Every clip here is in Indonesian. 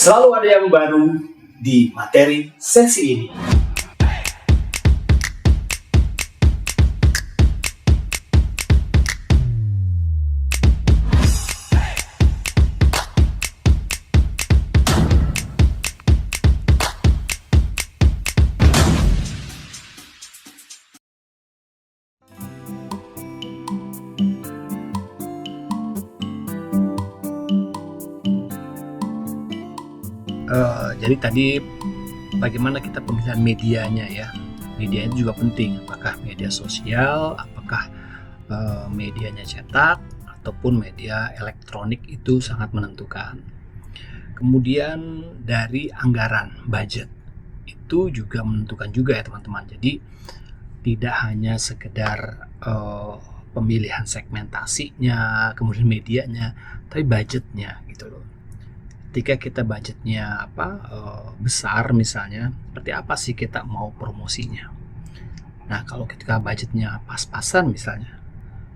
Selalu ada yang baru di materi sesi ini. Jadi tadi bagaimana kita pemilihan medianya ya. Media itu juga penting, apakah media sosial, apakah medianya cetak ataupun media elektronik, itu sangat menentukan. Kemudian dari anggaran, budget, itu juga menentukan juga ya teman-teman. Jadi tidak hanya sekedar pemilihan segmentasinya, kemudian medianya, tapi budgetnya gitu loh. Ketika kita budgetnya besar misalnya, seperti apa sih kita mau promosinya? Nah, kalau ketika budgetnya pas-pasan misalnya,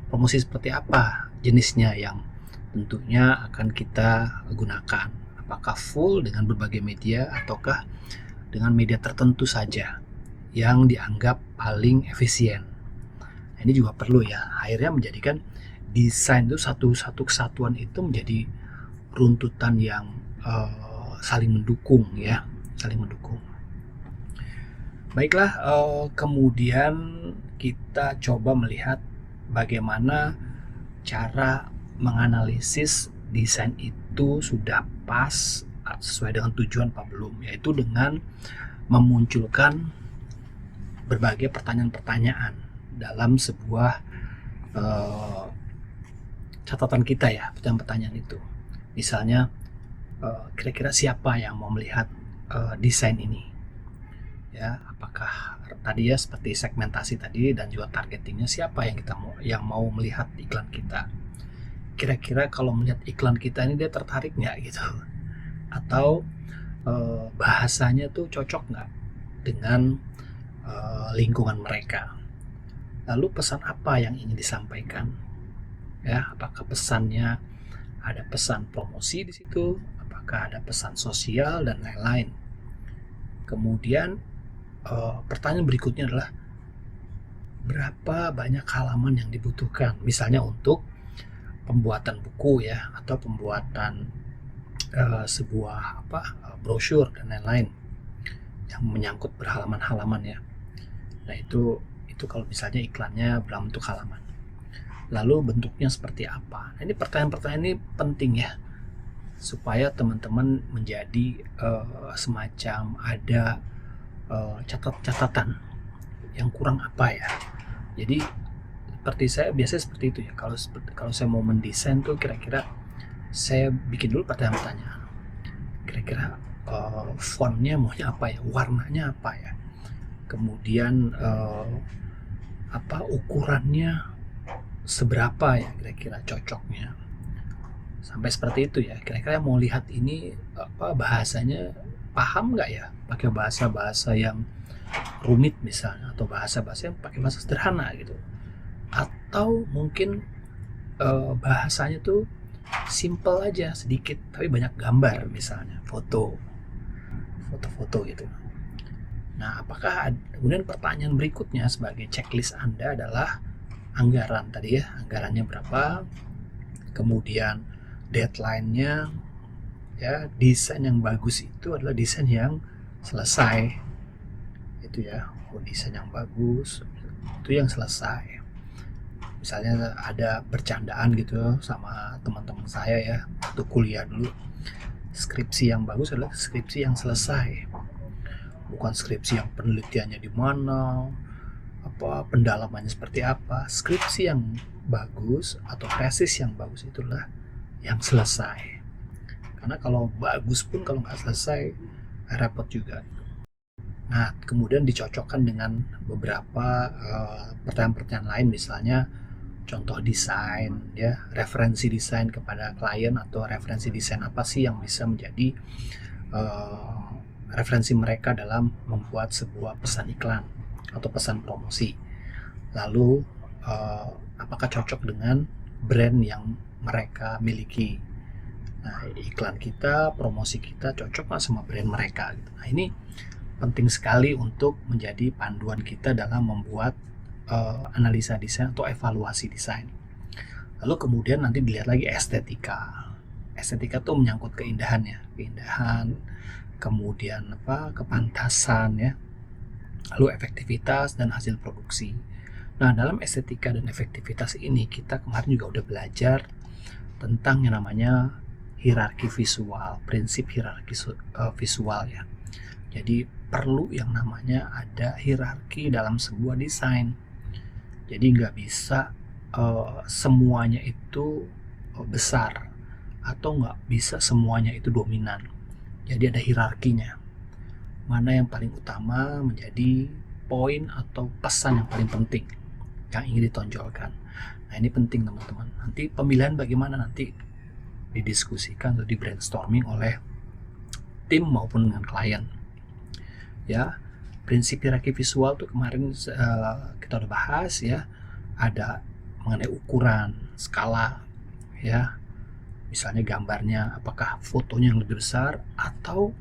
promosi seperti apa jenisnya yang tentunya akan kita gunakan? Apakah full dengan berbagai media ataukah dengan media tertentu saja yang dianggap paling efisien? Nah, ini juga perlu ya, akhirnya menjadikan desain itu satu kesatuan itu menjadi runtutan yang saling mendukung ya, saling mendukung. Baiklah, kemudian kita coba melihat bagaimana cara menganalisis desain itu sudah pas sesuai dengan tujuan apa belum, yaitu dengan memunculkan berbagai pertanyaan-pertanyaan dalam sebuah catatan kita ya, pertanyaan-pertanyaan itu. Misalnya, kira-kira siapa yang mau melihat desain ini? Ya, apakah tadi ya seperti segmentasi tadi dan juga targetingnya, siapa yang mau melihat iklan kita? Kira-kira kalau melihat iklan kita ini dia tertarik nggak gitu? Atau bahasanya tuh cocok nggak dengan lingkungan mereka? Lalu pesan apa yang ingin disampaikan? Ya, apakah pesannya ada pesan promosi di situ, apakah ada pesan sosial dan lain-lain. Kemudian pertanyaan berikutnya adalah berapa banyak halaman yang dibutuhkan, misalnya untuk pembuatan buku ya, atau pembuatan sebuah brosur dan lain-lain yang menyangkut berhalaman-halaman ya. Nah itu kalau misalnya iklannya berbentuk halaman. Lalu bentuknya seperti apa? Nah, ini pertanyaan-pertanyaan ini penting ya, supaya teman-teman menjadi semacam ada catatan yang kurang apa ya. Jadi seperti saya biasanya seperti itu ya. Kalau saya mau mendesain tuh, kira-kira saya bikin dulu pertanyaan-pertanyaan. Kira-kira fontnya maunya apa ya, warnanya apa ya, kemudian ukurannya seberapa ya kira-kira cocoknya, sampai seperti itu ya. Kira-kira mau lihat ini bahasanya paham nggak ya, pakai bahasa yang rumit misalnya, atau bahasa yang pakai bahasa sederhana gitu, atau mungkin bahasanya tuh simple aja sedikit tapi banyak gambar, misalnya foto gitu. Nah, kemudian pertanyaan berikutnya sebagai checklist Anda adalah anggaran tadi ya, anggarannya berapa, kemudian deadline-nya ya. Desain yang bagus itu adalah desain yang selesai itu ya. Desain yang bagus itu yang selesai. Misalnya ada bercandaan gitu sama teman-teman saya ya, waktu kuliah dulu, skripsi yang bagus adalah skripsi yang selesai, bukan skripsi yang penelitiannya di mana, pendalamannya seperti apa. Skripsi yang bagus atau tesis yang bagus itulah yang selesai. Karena kalau bagus pun kalau nggak selesai repot juga. Nah, kemudian dicocokkan dengan beberapa pertanyaan-pertanyaan lain, misalnya contoh desain ya, referensi desain kepada klien, atau referensi desain apa sih yang bisa menjadi referensi mereka dalam membuat sebuah pesan iklan atau pesan promosi. Lalu apakah cocok dengan brand yang mereka miliki. Nah, iklan kita, promosi kita cocok nggak sama brand mereka gitu. Nah, ini penting sekali untuk menjadi panduan kita dalam membuat analisa desain atau evaluasi desain. Lalu kemudian nanti dilihat lagi estetika. Estetika tuh menyangkut keindahan ya, keindahan, kemudian kepantasan ya, lalu efektivitas dan hasil produksi. Nah, dalam estetika dan efektivitas ini kita kemarin juga udah belajar tentang yang namanya hierarki visual, prinsip hierarki visual ya. Jadi perlu yang namanya ada hierarki dalam sebuah desain. Jadi nggak bisa semuanya itu besar atau nggak bisa semuanya itu dominan. Jadi ada hierarkinya. Mana yang paling utama menjadi poin atau pesan yang paling penting yang ingin ditonjolkan. Nah, ini penting teman-teman. Nanti pemilihan bagaimana nanti didiskusikan atau di brainstorming oleh tim maupun dengan klien. Ya, prinsip hierarki visual tuh kemarin kita udah bahas ya. Ada mengenai ukuran, skala ya. Misalnya gambarnya apakah fotonya yang lebih besar atau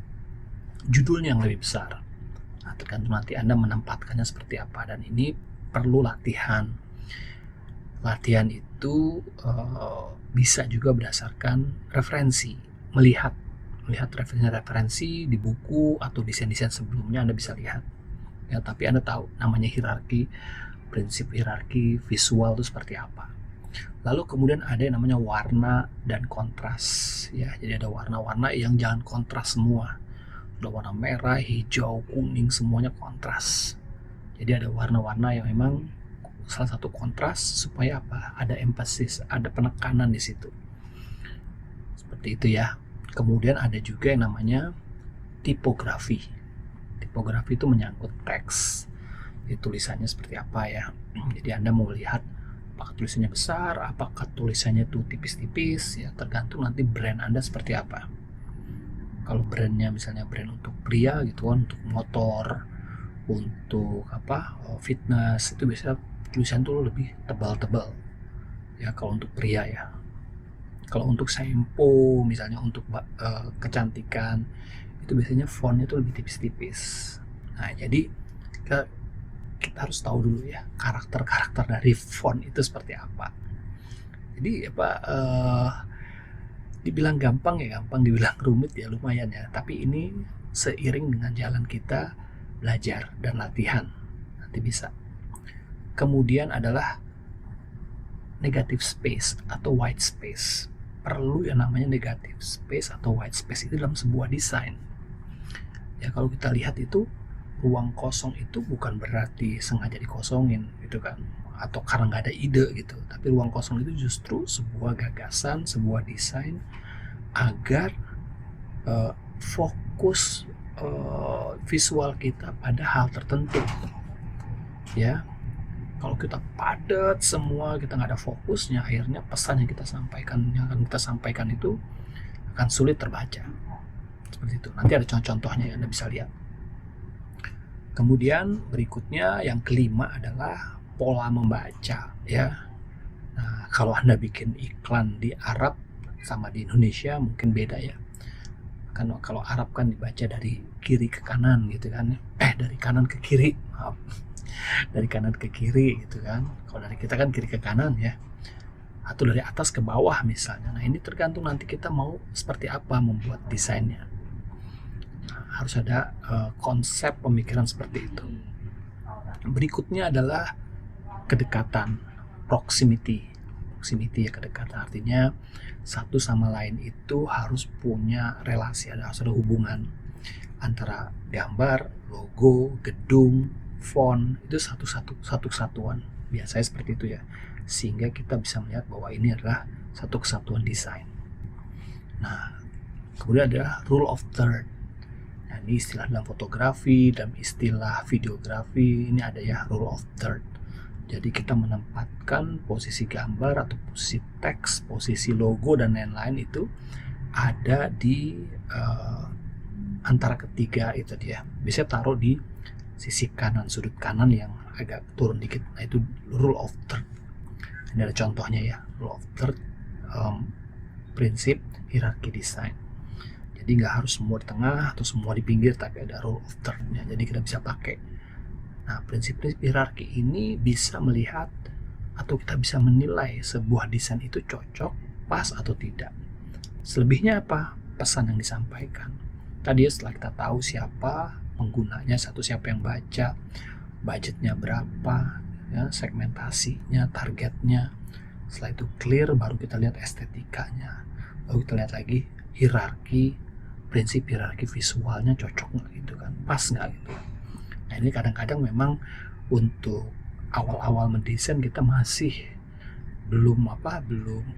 judulnya yang lebih besar. Nah, tergantung nanti Anda menempatkannya seperti apa, dan ini perlu latihan. Latihan itu bisa juga berdasarkan referensi, melihat referensi di buku atau desain-desain sebelumnya Anda bisa lihat. Ya, tapi Anda tahu namanya hierarki, prinsip hierarki visual itu seperti apa. Lalu kemudian ada yang namanya warna dan kontras ya. Jadi ada warna-warna yang jangan kontras semua. Ada warna merah, hijau, kuning, semuanya kontras. Jadi ada warna-warna yang memang salah satu kontras supaya apa? Ada emphasis, ada penekanan di situ. Seperti itu ya. Kemudian ada juga yang namanya tipografi. Tipografi itu menyangkut teks. Tulisannya seperti apa ya. Jadi Anda mau lihat apakah tulisannya besar, apakah tulisannya tuh tipis-tipis ya, tergantung nanti brand Anda seperti apa. Kalau brandnya misalnya brand untuk pria gitu kan, untuk motor, untuk fitness, itu biasanya tulisan tuh lebih tebal-tebal ya kalau untuk pria ya. Kalau untuk shampoo misalnya untuk kecantikan, itu biasanya fontnya tuh lebih tipis-tipis. Nah, jadi kita harus tahu dulu ya karakter dari font itu seperti apa. Jadi dibilang gampang ya gampang, dibilang rumit ya lumayan ya. Tapi ini seiring dengan jalan kita belajar dan latihan nanti bisa. Kemudian adalah negative space atau white space. Perlu yang namanya negative space atau white space itu dalam sebuah desain. Ya, kalau kita lihat itu ruang kosong itu bukan berarti sengaja dikosongin gitu kan, atau karena nggak ada ide gitu. Tapi ruang kosong itu justru sebuah gagasan, sebuah desain agar fokus visual kita pada hal tertentu. Ya, kalau kita padat semua, kita nggak ada fokusnya, akhirnya pesan yang akan kita sampaikan itu akan sulit terbaca. Seperti itu. Nanti ada contoh-contohnya yang Anda bisa lihat. Kemudian berikutnya yang kelima adalah pola membaca ya. Nah, kalau Anda bikin iklan di Arab sama di Indonesia mungkin beda ya. Kan kalau Arab kan dibaca dari kiri ke kanan gitu kan. Dari kanan ke kiri. Maaf. Dari kanan ke kiri gitu kan. Kalau dari kita kan kiri ke kanan ya. Atau dari atas ke bawah misalnya. Nah, ini tergantung nanti kita mau seperti apa membuat desainnya. Harus ada konsep pemikiran seperti itu. Berikutnya adalah kedekatan, proximity ya, kedekatan artinya satu sama lain itu harus punya relasi, harus ada hubungan antara gambar, logo, gedung, font, itu satu kesatuan. Biasanya seperti itu ya, sehingga kita bisa melihat bahwa ini adalah satu kesatuan desain. Nah, kemudian ada rule of third. Nah, ini istilah dalam fotografi, dalam istilah videografi, ini ada ya rule of third. Jadi kita menempatkan posisi gambar atau posisi teks, posisi logo dan lain-lain itu ada di antara ketiga itu dia. Biasanya taruh di sisi kanan, sudut kanan yang agak turun dikit. Nah, itu rule of third. Ini ada contohnya ya, rule of third. prinsip hierarki desain. Jadi nggak harus semua di tengah atau semua di pinggir, tapi ada rule of third-nya. Jadi kita bisa pakai. Nah, prinsip-prinsip hierarki ini bisa melihat atau kita bisa menilai sebuah desain itu cocok, pas atau tidak. Selebihnya apa? Pesan yang disampaikan. Tadi setelah kita tahu siapa penggunanya, siapa yang baca, budgetnya berapa, ya, segmentasinya, targetnya. Setelah itu clear, baru kita lihat estetikanya. Baru kita lihat lagi hierarki, prinsip hierarki visualnya cocok nggak gitu kan, pas nggak gitu. Nah, ini kadang-kadang memang untuk awal-awal mendesain kita masih belum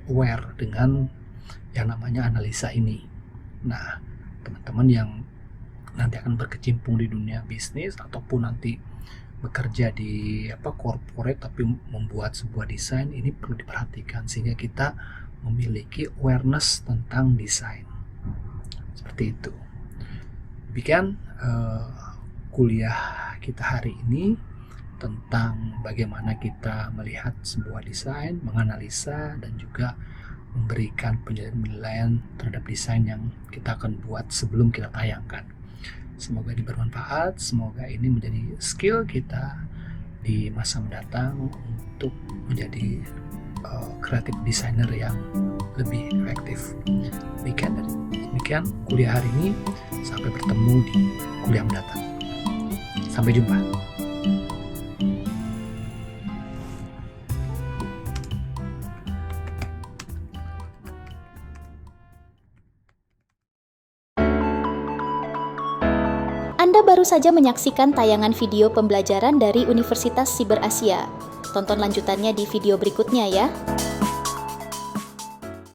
aware dengan yang namanya analisa ini. Nah, teman-teman yang nanti akan berkecimpung di dunia bisnis ataupun nanti bekerja di corporate tapi membuat sebuah desain, ini perlu diperhatikan sehingga kita memiliki awareness tentang desain. Seperti itu. Demikian kuliah kita hari ini tentang bagaimana kita melihat sebuah desain, menganalisa, dan juga memberikan penilaian terhadap desain yang kita akan buat sebelum kita tayangkan. Semoga ini bermanfaat, semoga ini menjadi skill kita di masa mendatang untuk menjadi kreatif designer yang lebih efektif. Demikian kuliah hari ini, sampai bertemu di kuliah mendatang. Sampai jumpa. Anda baru saja menyaksikan tayangan video pembelajaran dari Universitas Siber Asia. Tonton lanjutannya di video berikutnya ya.